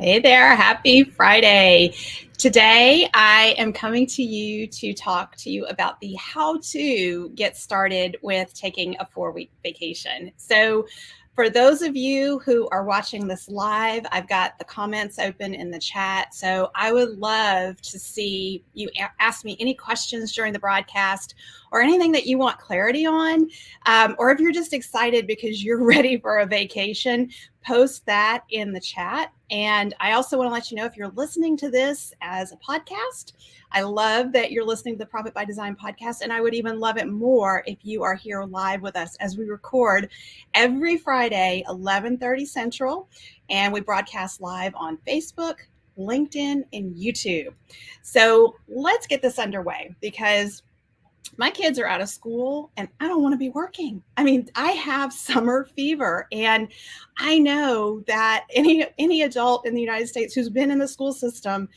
Hey there, happy Friday. Today, I am coming to you to talk to you about the how to get started with taking a 4-week vacation. So, for those of you who are watching this live, I've got the comments open in the chat. So, I would love to see you ask me any questions during the broadcast or anything that you want clarity on. Or if you're just excited because you're ready for a vacation, post that in the chat. And I also want to let you know if you're listening to this as a podcast, I love that you're listening to the Profit by Design podcast. And I would even love it more if you are here live with us as we record every Friday, 11:30 Central. And we broadcast live on Facebook, LinkedIn, and YouTube. So let's get this underway because my kids are out of school and I don't want to be working. I mean, I have summer fever, and I know that any adult in the United States who's been in the school system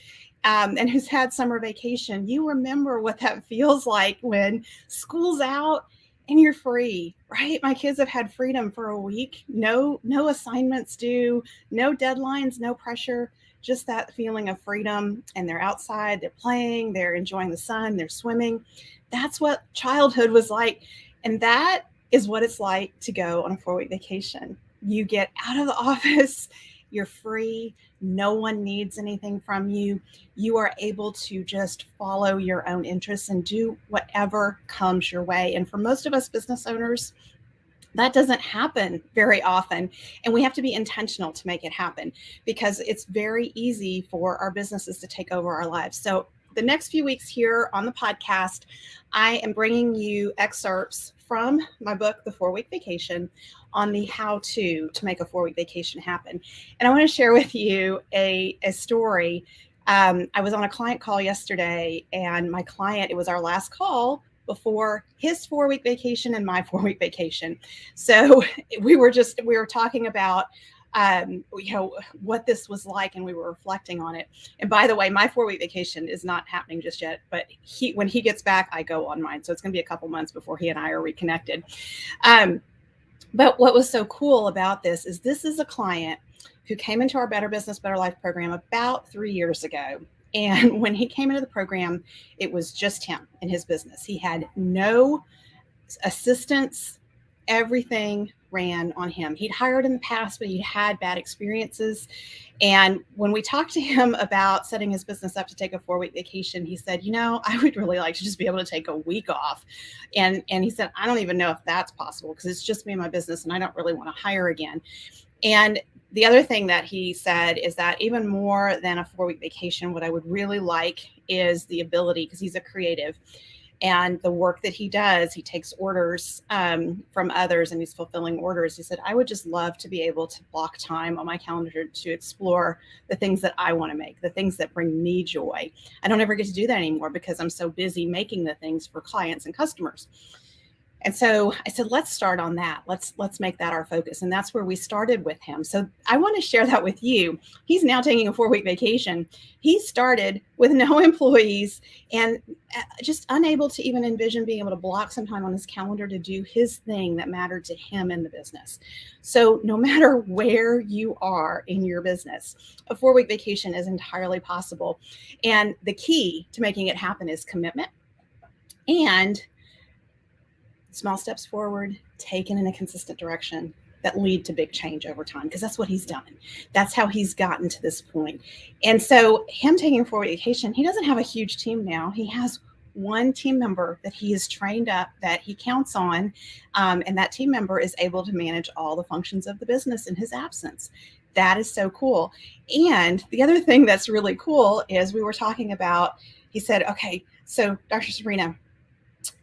and who's had summer vacation, you remember what that feels like when school's out and you're free, right? My kids have had freedom for a week. No assignments due, no deadlines, no pressure, just that feeling of freedom. And they're outside, they're playing, they're enjoying the sun, they're swimming. That's what childhood was like. And that is what it's like to go on a 4-week vacation. You get out of the office, you're free, no one needs anything from you. You are able to just follow your own interests and do whatever comes your way. And for most of us business owners, that doesn't happen very often. And we have to be intentional to make it happen because it's very easy for our businesses to take over our lives. So the next few weeks here on the podcast, I am bringing you excerpts from my book, The 4-Week Vacation, on the how to make a 4-week vacation happen. And I want to share with you a story. I was on a client call yesterday, and my client, it was our last call before his 4-week vacation and my 4-week vacation. So we were talking about what this was like, and we were reflecting on it. And by the way, my 4-week vacation is not happening just yet, but when he gets back, I go on mine. So it's going to be a couple months before he and I are reconnected. But what was so cool about this is a client who came into our Better Business, Better Life program about 3 years ago. And when he came into the program, it was just him and his business. He had no assistants. Everything ran on him. He'd hired in the past, but he'd had bad experiences. And when we talked to him about setting his business up to take a 4-week vacation, he said, I would really like to just be able to take a week off. And he said, I don't even know if that's possible because it's just me and my business and I don't really want to hire again. And the other thing that he said is that even more than a 4-week vacation, what I would really like is the ability, because he's a creative, and the work that he does, he takes orders from others and he's fulfilling orders. He said, I would just love to be able to block time on my calendar to explore the things that I want to make, the things that bring me joy. I don't ever get to do that anymore because I'm so busy making the things for clients and customers. And so I said, let's start on that. Let's make that our focus. And that's where we started with him. So I want to share that with you. He's now taking a 4-week vacation. He started with no employees and just unable to even envision being able to block some time on his calendar to do his thing that mattered to him in the business. So no matter where you are in your business, a 4-week vacation is entirely possible. And the key to making it happen is commitment and small steps forward, taken in a consistent direction that lead to big change over time, because that's what he's done. That's how he's gotten to this point. And so him taking a 4-week vacation, he doesn't have a huge team now. He has one team member that he has trained up that he counts on. And that team member is able to manage all the functions of the business in his absence. That is so cool. And the other thing that's really cool is we were talking about, he said, okay, so Dr. Sabrina,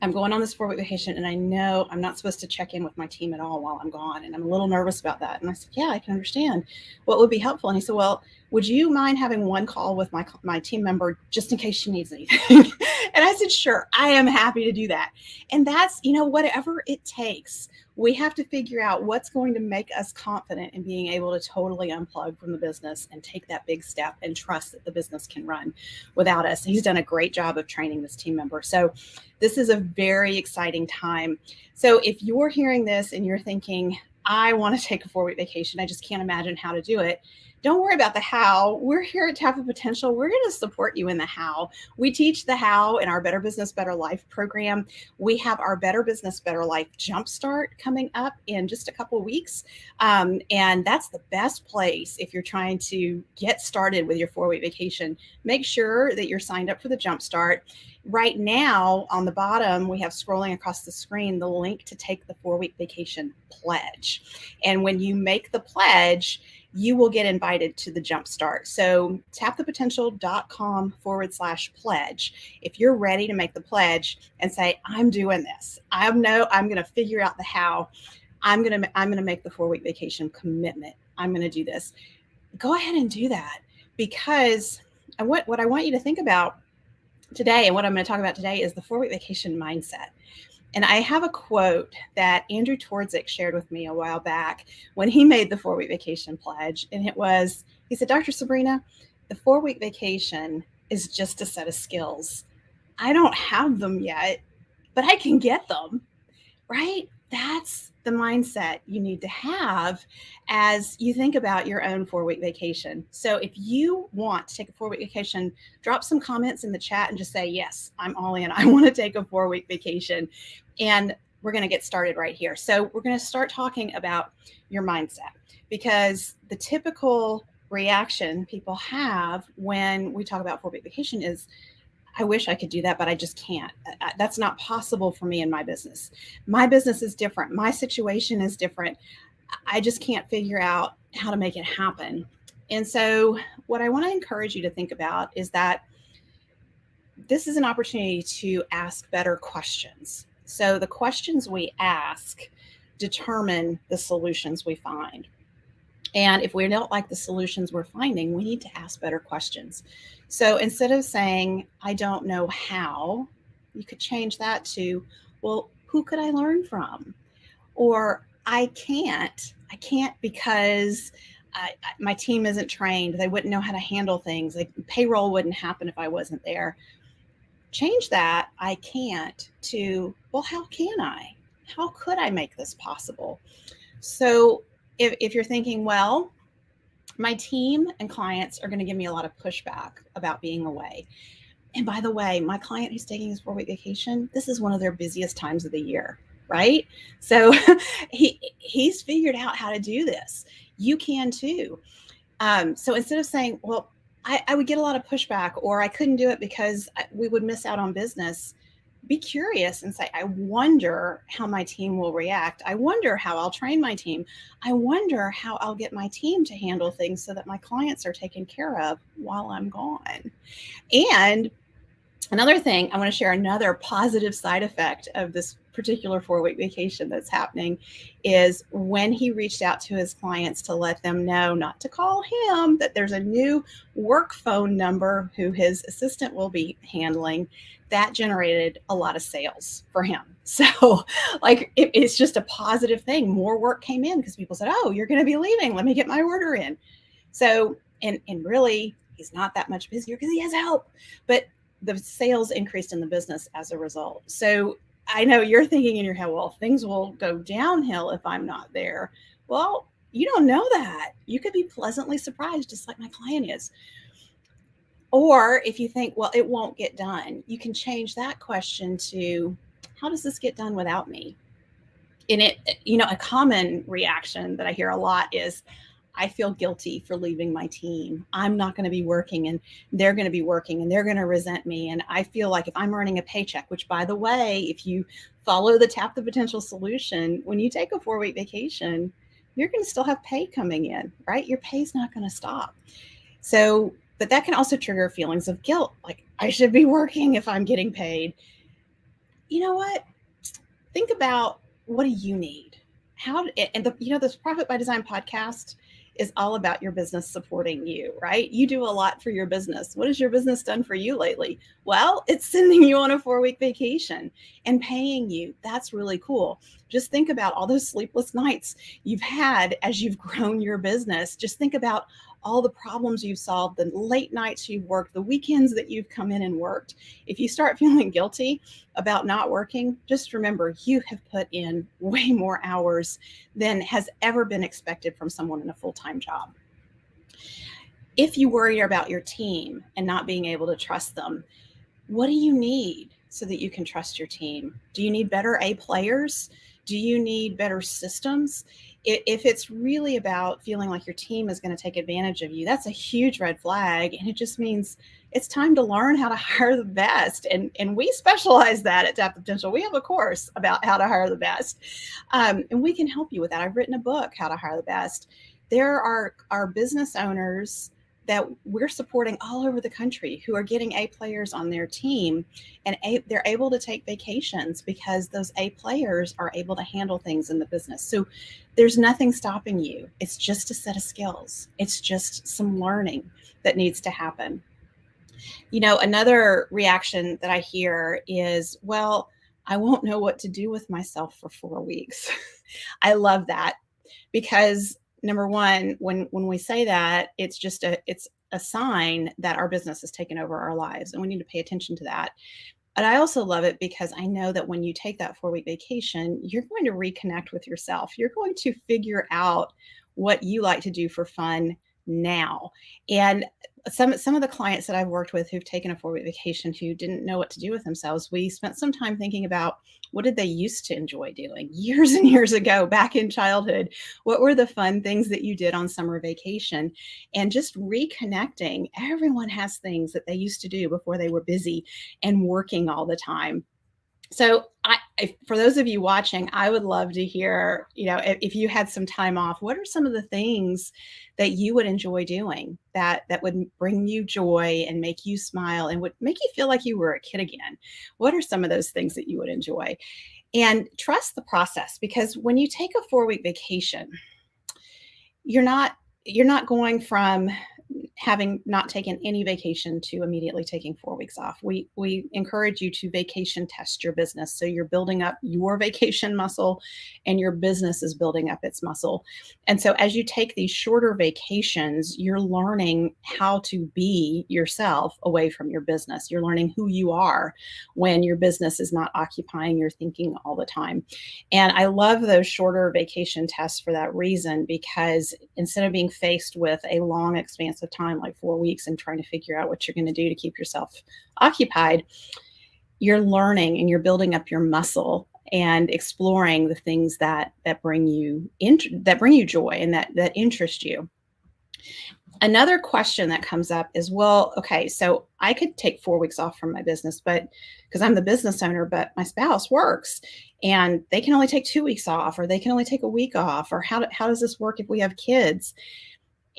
I'm going on this 4-week vacation and I know I'm not supposed to check in with my team at all while I'm gone. And I'm a little nervous about that. And I said, yeah, I can understand. What would be helpful? And he said, well, would you mind having one call with my team member just in case she needs anything? And I said, sure, I am happy to do that. And that's, whatever it takes, we have to figure out what's going to make us confident in being able to totally unplug from the business and take that big step and trust that the business can run without us. He's done a great job of training this team member. So this is a very exciting time. So if you're hearing this and you're thinking, I want to take a 4-week vacation, I just can't imagine how to do it, Don't worry about the how. We're here at Tap of Potential. We're going to support you in the how. We teach the how in our Better Business, Better Life program. We have our Better Business, Better Life Jumpstart coming up in just a couple of weeks. And that's the best place if you're trying to get started with your 4-week vacation. Make sure that you're signed up for the Jumpstart. Right now, on the bottom, we have scrolling across the screen the link to take the 4-week vacation pledge. And when you make the pledge, you will get invited to the Jumpstart. So tapthepotential.com/pledge. If you're ready to make the pledge and say, I'm doing this, I'm going to figure out the how, I'm going to make the 4-week vacation commitment. I'm going to do this. Go ahead and do that, because what I want you to think about today, and what I'm going to talk about today, is the 4-week vacation mindset. And I have a quote that Andrew Twardzik shared with me a while back when he made the 4-week vacation pledge. And he said, Dr. Sabrina, the 4-week vacation is just a set of skills. I don't have them yet, but I can get them, right? That's the mindset you need to have as you think about your own 4-week vacation. So if you want to take a 4-week vacation, drop some comments in the chat and just say, yes, I'm all in. I want to take a 4-week vacation. And we're going to get started right here. So we're going to start talking about your mindset, because the typical reaction people have when we talk about 4-week vacation is, I wish I could do that, but I just can't. That's not possible for me in my business. My business is different. My situation is different. I just can't figure out how to make it happen. And so what I want to encourage you to think about is that this is an opportunity to ask better questions. So the questions we ask determine the solutions we find. And if we don't like the solutions we're finding, we need to ask better questions. So instead of saying, I don't know how, you could change that to, well, who could I learn from? Or I can't because my team isn't trained. They wouldn't know how to handle things. Like payroll wouldn't happen if I wasn't there. Change that I can't to, well, how can I? How could I make this possible? So if you're thinking, well, my team and clients are going to give me a lot of pushback about being away. And by the way, my client who's taking his 4-week vacation, this is one of their busiest times of the year, right? So he's figured out how to do this. You can too. So instead of saying, well, I would get a lot of pushback, or I couldn't do it because we would miss out on business, be curious and say, I wonder how my team will react. I wonder how I'll train my team. I wonder how I'll get my team to handle things so that my clients are taken care of while I'm gone. And another thing, I want to share another positive side effect of this particular 4-week vacation that's happening is when he reached out to his clients to let them know not to call him, that there's a new work phone number who his assistant will be handling. That generated a lot of sales for him. So like it's just a positive thing. More work came in because people said, oh, you're going to be leaving. Let me get my order in. So, and really, he's not that much busier because he has help. But the sales increased in the business as a result. So I know you're thinking in your head, well, things will go downhill if I'm not there. Well, you don't know that. You could be pleasantly surprised, just like my client is. Or if you think, well, it won't get done, you can change that question to, how does this get done without me? And a common reaction that I hear a lot is, I feel guilty for leaving my team. I'm not going to be working and they're going to be working and they're going to resent me. And I feel like if I'm earning a paycheck, which by the way, if you follow the Tap the Potential solution, when you take a 4-week vacation, you're going to still have pay coming in, right? Your pay's not going to stop. So, but that can also trigger feelings of guilt. Like I should be working if I'm getting paid. You know what? Think about, what do you need? This Profit by Design podcast is all about your business supporting you, right? You do a lot for your business. What has your business done for you lately? Well, it's sending you on a 4-week vacation and paying you. That's really cool. Just think about all those sleepless nights you've had as you've grown your business. Just think about all the problems you've solved, the late nights you've worked, the weekends that you've come in and worked. If you start feeling guilty about not working, just remember you have put in way more hours than has ever been expected from someone in a full-time job. If you worry about your team and not being able to trust them, what do you need so that you can trust your team? Do you need better A players? Do you need better systems? If it's really about feeling like your team is going to take advantage of you, that's a huge red flag. And it just means it's time to learn how to hire the best. And we specialize that at Tap the Potential. We have a course about how to hire the best. And we can help you with that. I've written a book, How to Hire the Best. There are business owners that we're supporting all over the country who are getting A players on their team, and they're able to take vacations because those A players are able to handle things in the business. So there's nothing stopping you. It's just a set of skills. It's just some learning that needs to happen. Another reaction that I hear is, well, I won't know what to do with myself for 4 weeks. I love that because number one, when we say that, it's a sign that our business has taken over our lives, and we need to pay attention to that. But I also love it because I know that when you take that 4 week vacation, you're going to reconnect with yourself. You're going to figure out what you like to do for fun now. And some of the clients that I've worked with who've taken a 4 week vacation who didn't know what to do with themselves, we spent some time thinking about what did they used to enjoy doing years and years ago back in childhood. What were the fun things that you did on summer vacation? And just reconnecting. Everyone has things that they used to do before they were busy and working all the time. So for those of you watching, I would love to hear, if you had some time off, what are some of the things that you would enjoy doing that would bring you joy and make you smile and would make you feel like you were a kid again? What are some of those things that you would enjoy? And trust the process, because when you take a 4 week vacation, you're not going from having not taken any vacation to immediately taking 4 weeks off. We encourage you to vacation test your business. So you're building up your vacation muscle and your business is building up its muscle. And so as you take these shorter vacations, you're learning how to be yourself away from your business. You're learning who you are when your business is not occupying your thinking all the time. And I love those shorter vacation tests for that reason, because instead of being faced with a long expanse of time like 4 weeks and trying to figure out what you're going to do to keep yourself occupied, you're learning and you're building up your muscle and exploring the things that bring you joy and that interest you. Another question that comes up is, well, okay, so I could take 4 weeks off from my business, but because I'm the business owner, but my spouse works and they can only take 2 weeks off, or they can only take a week off, or how does this work if we have kids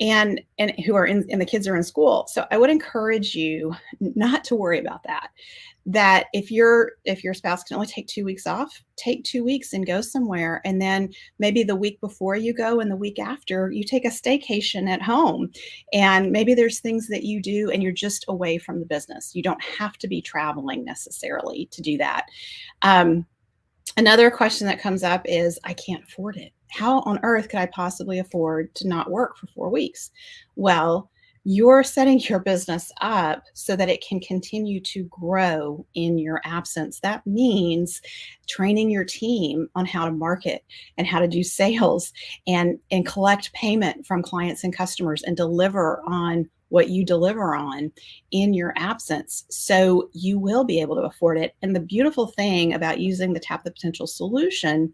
and who are and the kids are in school? So I would encourage you not to worry about that if your spouse can only take 2 weeks off, take 2 weeks and go somewhere. And then maybe the week before you go and the week after, you take a staycation at home. And maybe there's things that you do and you're just away from the business. You don't have to be traveling necessarily to do that. Another question that comes up is, I can't afford it. How on earth could I possibly afford to not work for 4 weeks? Well, you're setting your business up so that it can continue to grow in your absence. That means training your team on how to market and how to do sales and collect payment from clients and customers and deliver on what you deliver on in your absence. So you will be able to afford it. And the beautiful thing about using the Tap the Potential solution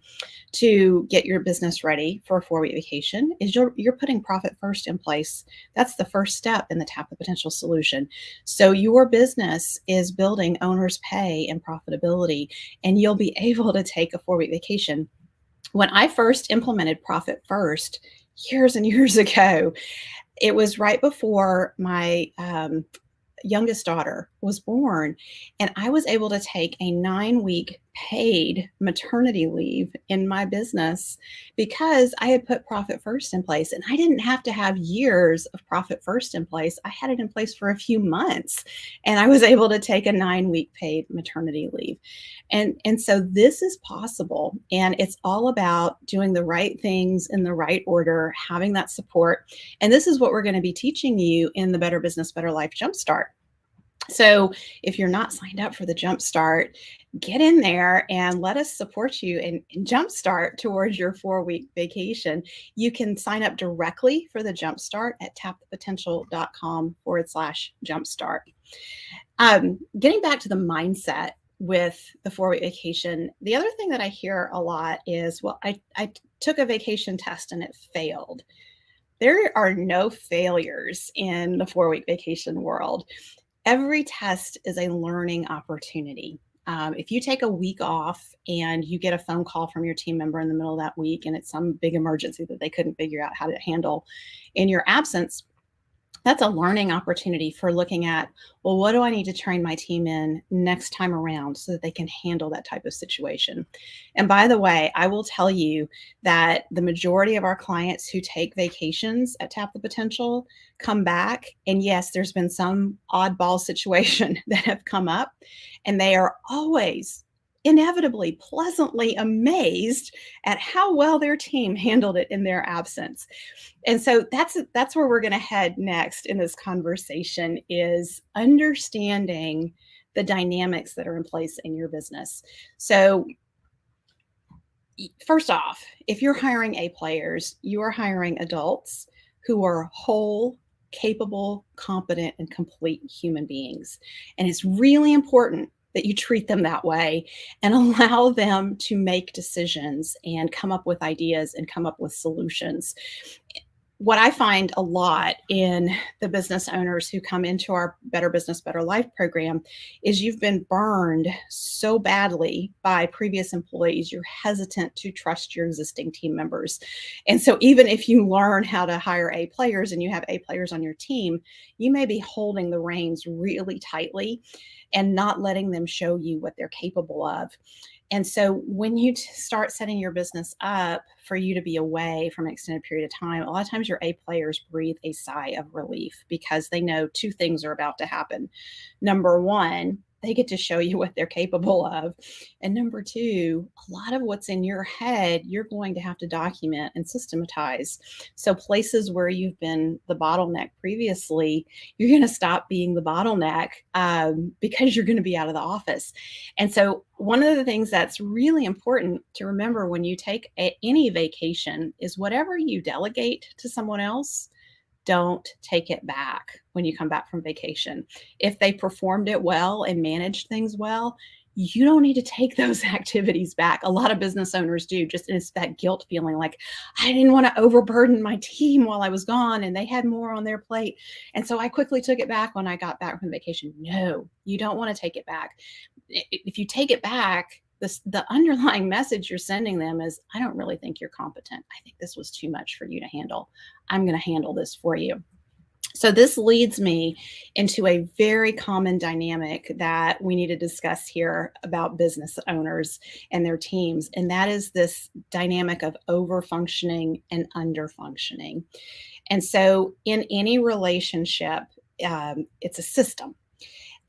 to get your business ready for a 4 week vacation is you're putting profit first in place. That's the first step in the Tap the Potential solution. So your business is building owner's pay and profitability, and you'll be able to take a 4 week vacation. When I first implemented Profit First years and years ago, it was right before my youngest daughter was born, and I was able to take a 9-week paid maternity leave in my business because I had put Profit First in place. And I didn't have to have years of Profit First in place. I had it in place for a few months, and I was able to take a 9-week paid maternity leave. And so this is possible, and it's all about doing the right things in the right order, having that support. And this is what we're going to be teaching you in the Better Business, Better Life Jumpstart. So if you're not signed up for the Jumpstart, get in there and let us support you and jumpstart towards your 4-week vacation. You can sign up directly for the Jumpstart at tapthepotential.com/jumpstart. Getting back to the mindset with the 4-week vacation, the other thing that I hear a lot is, well, I took a vacation test and it failed. There are no failures in the 4-week vacation world. Every test is a learning opportunity. If you take a week off and you get a phone call from your team member in the middle of that week and it's some big emergency that they couldn't figure out how to handle in your absence, that's a learning opportunity for looking at, well, what do I need to train my team in next time around so that they can handle that type of situation? And by the way, I will tell you that the majority of our clients who take vacations at Tap the Potential come back. And yes, there's been some oddball situation that have come up, and they are always inevitably pleasantly amazed at how well their team handled it in their absence. And so that's where we're going to head next in this conversation, is understanding the dynamics that are in place in your business. So first off, if you're hiring A players, you are hiring adults who are whole, capable, competent, and complete human beings. And it's really important that you treat them that way and allow them to make decisions and come up with ideas and come up with solutions. What I find a lot in the business owners who come into our Better Business, Better Life program is you've been burned so badly by previous employees, you're hesitant to trust your existing team members. And so even if you learn how to hire A players and you have A players on your team, you may be holding the reins really tightly and not letting them show you what they're capable of. And so when you start setting your business up for you to be away from an extended period of time, a lot of times your A players breathe a sigh of relief because they know two things are about to happen. Number one, they get to show you what they're capable of. And number two, a lot of what's in your head, you're going to have to document and systematize. So places where you've been the bottleneck previously, you're going to stop being the bottleneck because you're going to be out of the office. And so one of the things that's really important to remember when you take any vacation is whatever you delegate to someone else, don't take it back when you come back from vacation. If they performed it well and managed things well, you don't need to take those activities back. A lot of business owners do. Just it's that guilt feeling like I didn't want to overburden my team while I was gone and they had more on their plate. And so I quickly took it back when I got back from vacation. No, you don't want to take it back. If you take it back, the underlying message you're sending them is, I don't really think you're competent. I think this was too much for you to handle. I'm going to handle this for you. So this leads me into a very common dynamic that we need to discuss here about business owners and their teams. And that is this dynamic of over-functioning and under-functioning. And so in any relationship, it's a system.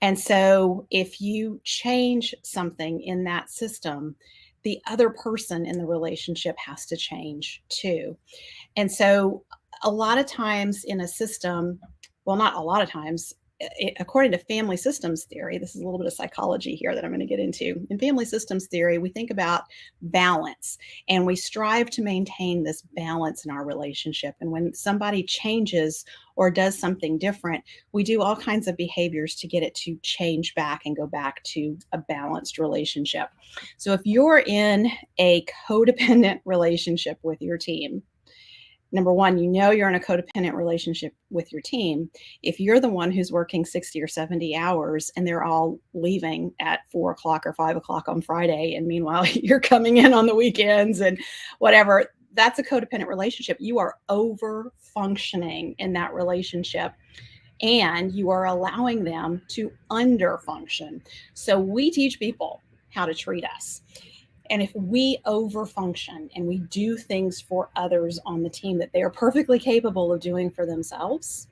And so if you change something in that system, the other person in the relationship has to change too. And so a lot of times in a system, well, not a lot of times, according to family systems theory, this is a little bit of psychology here that I'm going to get into. In family systems theory, we think about balance and we strive to maintain this balance in our relationship. And when somebody changes or does something different, we do all kinds of behaviors to get it to change back and go back to a balanced relationship. So if you're in a codependent relationship with your team, number one, you know you're in a codependent relationship with your team. If you're the one who's working 60 or 70 hours and they're all leaving at 4 o'clock or 5 o'clock on Friday, and meanwhile you're coming in on the weekends and whatever, that's a codependent relationship. You are over functioning in that relationship and you are allowing them to under function. So we teach people how to treat us. And if we overfunction and we do things for others on the team that they are perfectly capable of doing for themselves,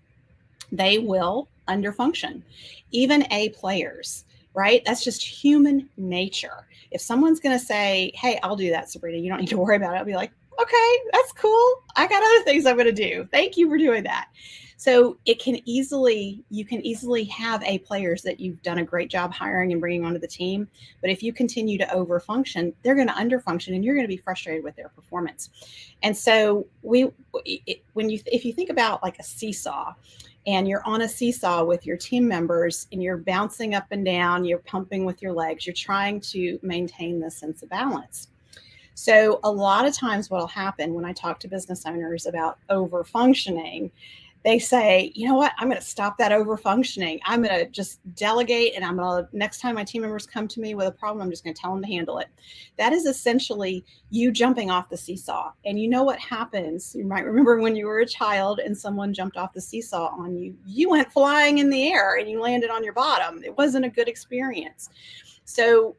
they will underfunction. Even A players, right? That's just human nature. If someone's going to say, hey, I'll do that, Sabrina, you don't need to worry about it, I'll be like, okay, that's cool. I got other things I'm going to do. Thank you for doing that. So you can easily have A players that you've done a great job hiring and bringing onto the team. But if you continue to overfunction, they're going to underfunction and you're going to be frustrated with their performance. And so if you think about like a seesaw, and you're on a seesaw with your team members and you're bouncing up and down, you're pumping with your legs, you're trying to maintain this sense of balance. So a lot of times what will happen when I talk to business owners about over functioning, they say, you know what, I'm going to stop that over functioning. I'm going to just delegate, and next time my team members come to me with a problem, I'm just going to tell them to handle it. That is essentially you jumping off the seesaw. And you know what happens? You might remember when you were a child and someone jumped off the seesaw on you, you went flying in the air and you landed on your bottom. It wasn't a good experience. So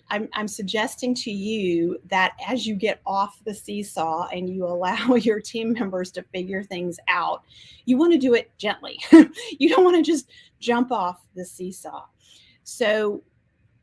I'm suggesting to you that as you get off the seesaw and you allow your team members to figure things out, you want to do it gently. You don't want to just jump off the seesaw. So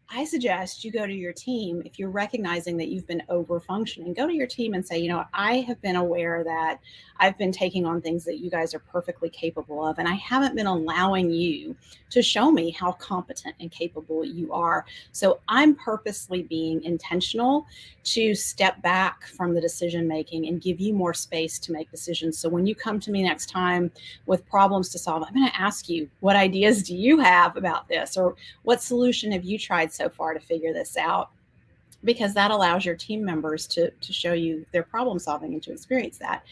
I suggest you go to your team. If you're recognizing that you've been over functioning, go to your team and say, you know, I have been aware that I've been taking on things that you guys are perfectly capable of, and I haven't been allowing you to show me how competent and capable you are. So I'm purposely being intentional to step back from the decision making and give you more space to make decisions. So when you come to me next time with problems to solve, I'm going to ask you, what ideas do you have about this? Or what solution have you tried so far to figure this out? Because that allows your team members to show you their problem solving and to experience that.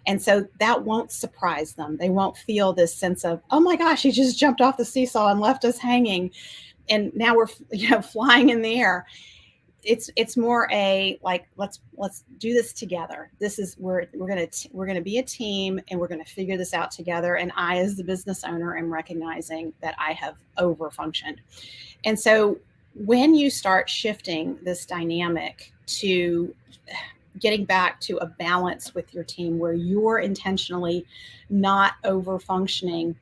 And so that won't surprise them. They won't feel this sense of, oh my gosh, he just jumped off the seesaw and left us hanging, and now we're flying in the air. It's more a like, let's do this together. This is we're gonna be a team, and we're gonna figure this out together. And I, as the business owner, am recognizing that I have over functioned. And so when you start shifting this dynamic to getting back to a balance with your team where you're intentionally not over functioning,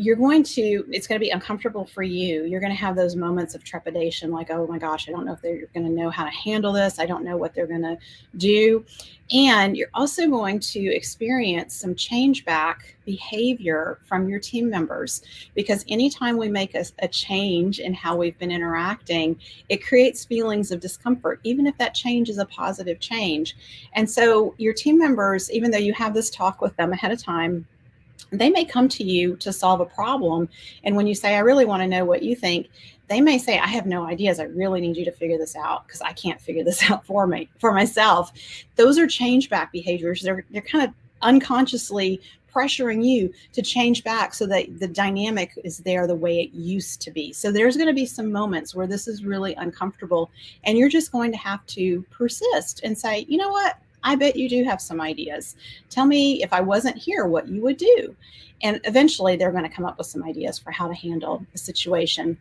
it's going to be uncomfortable for you. You're going to have those moments of trepidation, like, oh my gosh, I don't know if they're going to know how to handle this. I don't know what they're going to do. And you're also going to experience some change back behavior from your team members, because anytime we make a change in how we've been interacting, it creates feelings of discomfort, even if that change is a positive change. And so your team members, even though you have this talk with them ahead of time, they may come to you to solve a problem. And when you say, I really want to know what you think, they may say, I have no ideas. I really need you to figure this out because I can't figure this out for myself. Those are change back behaviors. They're kind of unconsciously pressuring you to change back so that the dynamic is there the way it used to be. So there's going to be some moments where this is really uncomfortable, and you're just going to have to persist and say, you know what? I bet you do have some ideas. Tell me, if I wasn't here, what you would do. And eventually they're going to come up with some ideas for how to handle the situation.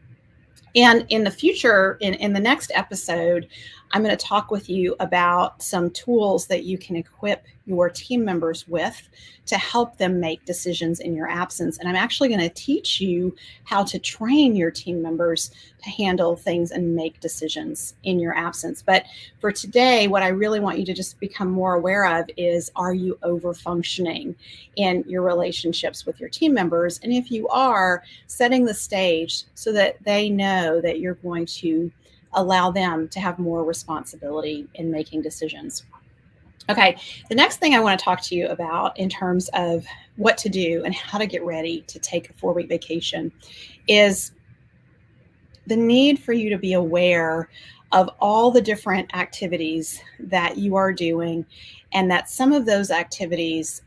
And in the future, in the next episode, I'm going to talk with you about some tools that you can equip your team members with to help them make decisions in your absence. And I'm actually going to teach you how to train your team members to handle things and make decisions in your absence. But for today, what I really want you to just become more aware of is, are you over functioning in your relationships with your team members? And if you are, setting the stage so that they know that you're going to allow them to have more responsibility in making decisions. Okay, the next thing I want to talk to you about in terms of what to do and how to get ready to take a 4-week vacation is the need for you to be aware of all the different activities that you are doing, and that some of those activities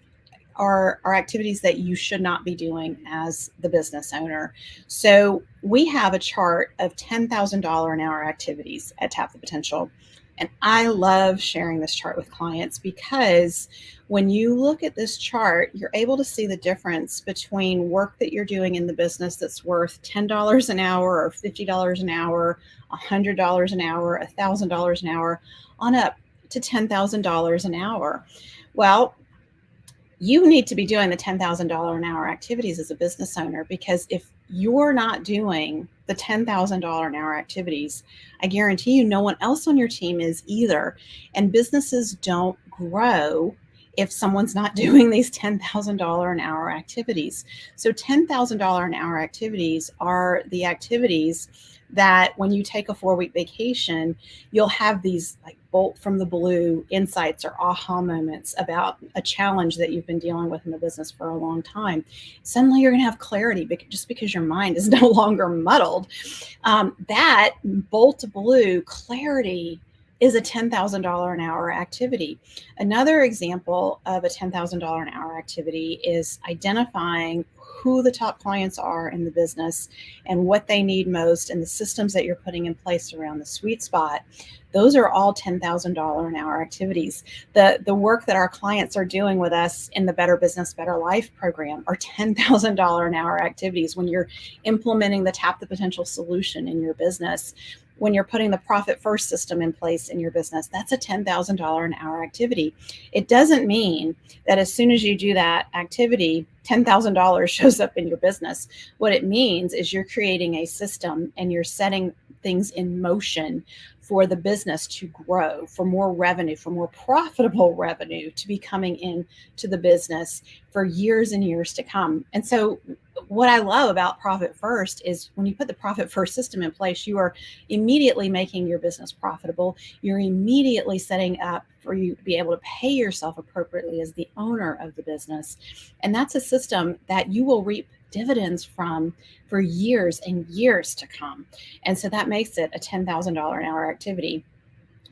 are activities that you should not be doing as the business owner. So we have a chart of $10,000 an hour activities at Tap the Potential. And I love sharing this chart with clients because when you look at this chart, you're able to see the difference between work that you're doing in the business that's worth $10 an hour or $50 an hour, $100 an hour, $1,000 an hour, on up to $10,000 an hour. Well, you need to be doing the $10,000 an hour activities as a business owner, because if you're not doing the $10,000 an hour activities, I guarantee you no one else on your team is either. And businesses don't grow if someone's not doing these $10,000 an hour activities. So $10,000 an hour activities are the activities that when you take a 4-week vacation, you'll have these like bolt from the blue insights or aha moments about a challenge that you've been dealing with in the business for a long time. Suddenly you're going to have clarity just because your mind is no longer muddled. That bolt blue clarity is a $10,000 an hour activity. Another example of a $10,000 an hour activity is identifying who the top clients are in the business and what they need most and the systems that you're putting in place around the sweet spot. Those are all $10,000 an hour activities. The work that our clients are doing with us in the Better Business, Better Life program are $10,000 an hour activities. When you're implementing the Tap the Potential solution in your business, when you're putting the Profit First system in place in your business, that's a $10,000 an hour activity. It doesn't mean that as soon as you do that activity, $10,000 shows up in your business. What it means is you're creating a system and you're setting things in motion for the business to grow, for more revenue, for more profitable revenue to be coming in to the business for years and years to come. And so what I love about Profit First is when you put the Profit First system in place, you are immediately making your business profitable. You're immediately setting up for you to be able to pay yourself appropriately as the owner of the business. And that's a system that you will reap dividends from for years and years to come. And so that makes it a $10,000 an hour activity.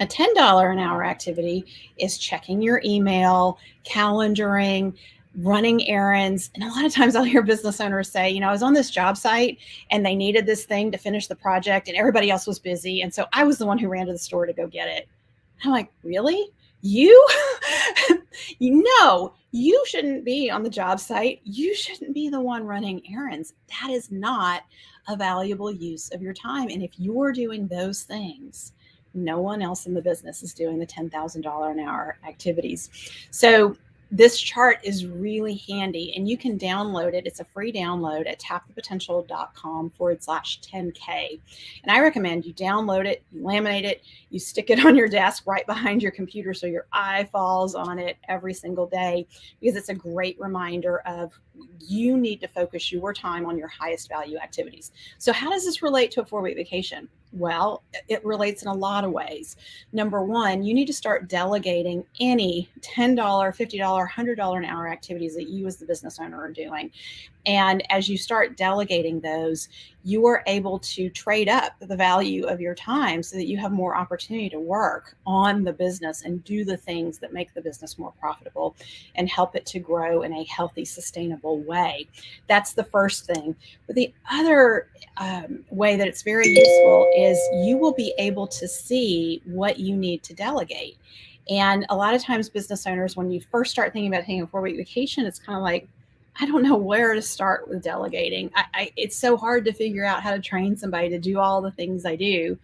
A $10 an hour activity is checking your email, calendaring, running errands. And a lot of times I'll hear business owners say, I was on this job site and they needed this thing to finish the project and everybody else was busy. And so I was the one who ran to the store to go get it. I'm like, really? You? No, you shouldn't be on the job site. You shouldn't be the one running errands. That is not a valuable use of your time. And if you're doing those things, no one else in the business is doing the $10,000 an hour activities. So this chart is really handy and you can download it. It's a free download at tapthepotential.com/10K. And I recommend you download it, you laminate it, you stick it on your desk right behind your computer so your eye falls on it every single day, because it's a great reminder of you need to focus your time on your highest value activities. So how does this relate to a 4-week vacation? Well, it relates in a lot of ways. Number one, you need to start delegating any $10, $50, $100 an hour activities that you as the business owner are doing. And as you start delegating those, you are able to trade up the value of your time so that you have more opportunity to work on the business and do the things that make the business more profitable and help it to grow in a healthy, sustainable way. That's the first thing. But the other way that it's very useful is you will be able to see what you need to delegate. And a lot of times business owners, when you first start thinking about taking a 4-week vacation, it's kind of like, I don't know where to start with delegating. It's so hard to figure out how to train somebody to do all the things I do.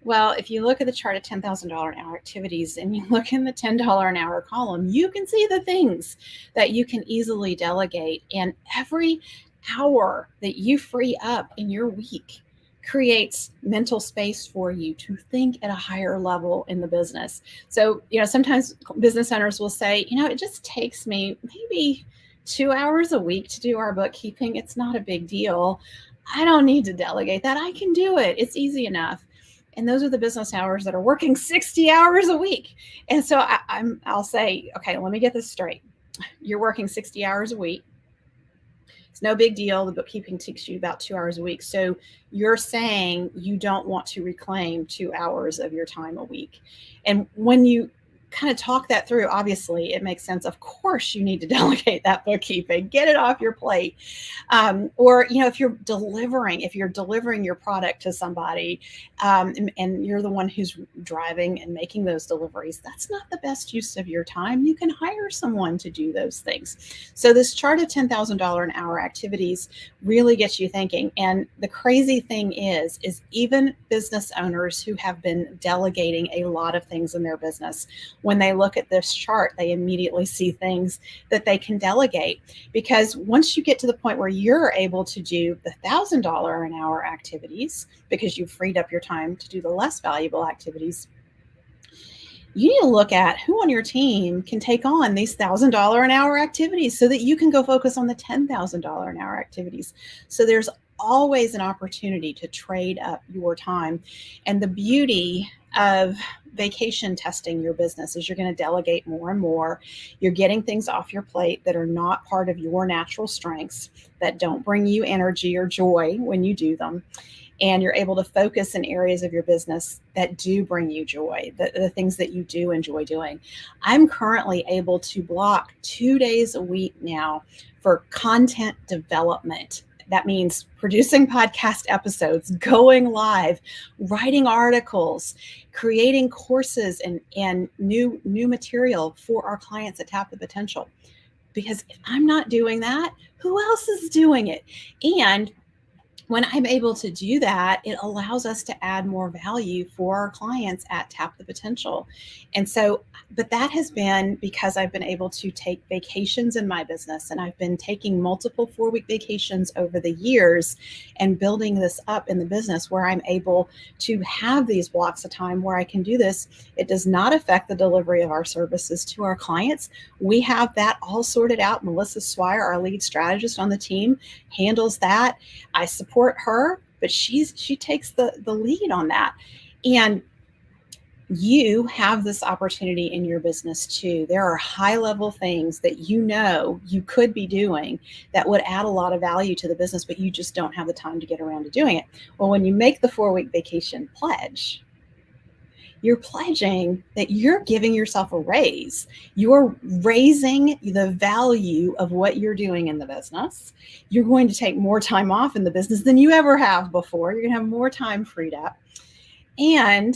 Well, if you look at the chart of $10,000 an hour activities and you look in the $10 an hour column, you can see the things that you can easily delegate. And every hour that you free up in your week creates mental space for you to think at a higher level in the business. So, sometimes business owners will say, it just takes me maybe 2 hours a week to do our bookkeeping. It's not a big deal. I don't need to delegate that. I can do it. It's easy enough. And those are the business hours that are working 60 hours a week. And so I'll say, okay, let me get this straight. You're working 60 hours a week. It's no big deal. The bookkeeping takes you about 2 hours a week. So you're saying you don't want to reclaim 2 hours of your time a week. And when you kind of talk that through, obviously it makes sense. Of course you need to delegate that bookkeeping, get it off your plate. Or if you're delivering your product to somebody, and you're the one who's driving and making those deliveries, that's not the best use of your time. You can hire someone to do those things. So this chart of $10,000 an hour activities really gets you thinking. And the crazy thing is even business owners who have been delegating a lot of things in their business, when they look at this chart, they immediately see things that they can delegate. Because once you get to the point where you're able to do the $1,000 an hour activities, because you've freed up your time to do the less valuable activities, you need to look at who on your team can take on these $1,000 an hour activities so that you can go focus on the $10,000 an hour activities. So there's always an opportunity to trade up your time. And the beauty of vacation testing your business is you're going to delegate more and more. You're getting things off your plate that are not part of your natural strengths, that don't bring you energy or joy when you do them, and you're able to focus in areas of your business that do bring you joy, the things that you do enjoy doing. I'm currently able to block 2 days a week now for content development. That means producing podcast episodes, going live, writing articles, creating courses and new material for our clients that Tap the Potential. Because if I'm not doing that, who else is doing it? And when I'm able to do that, it allows us to add more value for our clients at Tap the Potential. And so, but that has been because I've been able to take vacations in my business, and I've been taking multiple 4-week vacations over the years and building this up in the business where I'm able to have these blocks of time where I can do this. It does not affect the delivery of our services to our clients. We have that all sorted out. Melissa Swire, our lead strategist on the team, handles that. I support her, but she takes the lead on that. And you have this opportunity in your business too. There are high level things that you could be doing that would add a lot of value to the business, but you just don't have the time to get around to doing it. Well, when you make the 4-week vacation pledge, you're pledging that you're giving yourself a raise. You're raising the value of what you're doing in the business. You're going to take more time off in the business than you ever have before. You're going to have more time freed up. And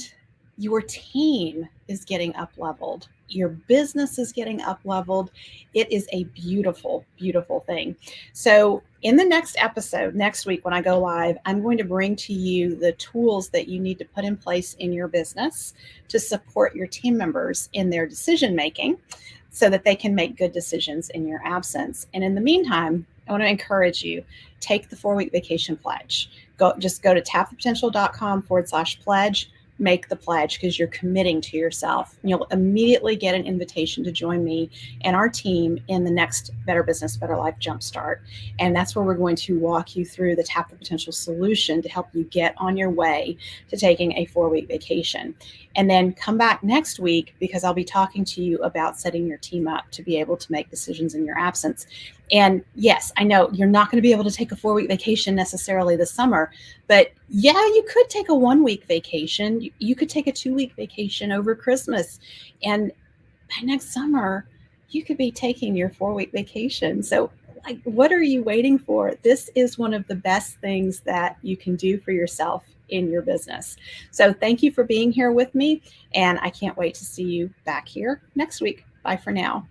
your team is getting up leveled. Your business is getting up leveled. It is a beautiful, beautiful thing. So in the next episode, next week when I go live, I'm going to bring to you the tools that you need to put in place in your business to support your team members in their decision making so that they can make good decisions in your absence. And in the meantime, I want to encourage you, take the 4-week vacation pledge. Just go to tapthepotential.com/pledge. Make the pledge because you're committing to yourself. You'll immediately get an invitation to join me and our team in the next Better Business, Better Life Jumpstart. And that's where we're going to walk you through the Tap the Potential solution to help you get on your way to taking a 4-week vacation. And then come back next week because I'll be talking to you about setting your team up to be able to make decisions in your absence. And yes, I know you're not going to be able to take a 4-week vacation necessarily this summer, but yeah, you could take a 1-week vacation. You could take a 2-week vacation over Christmas. And by next summer, you could be taking your 4-week vacation. So like, what are you waiting for? This is one of the best things that you can do for yourself in your business. So thank you for being here with me. And I can't wait to see you back here next week. Bye for now.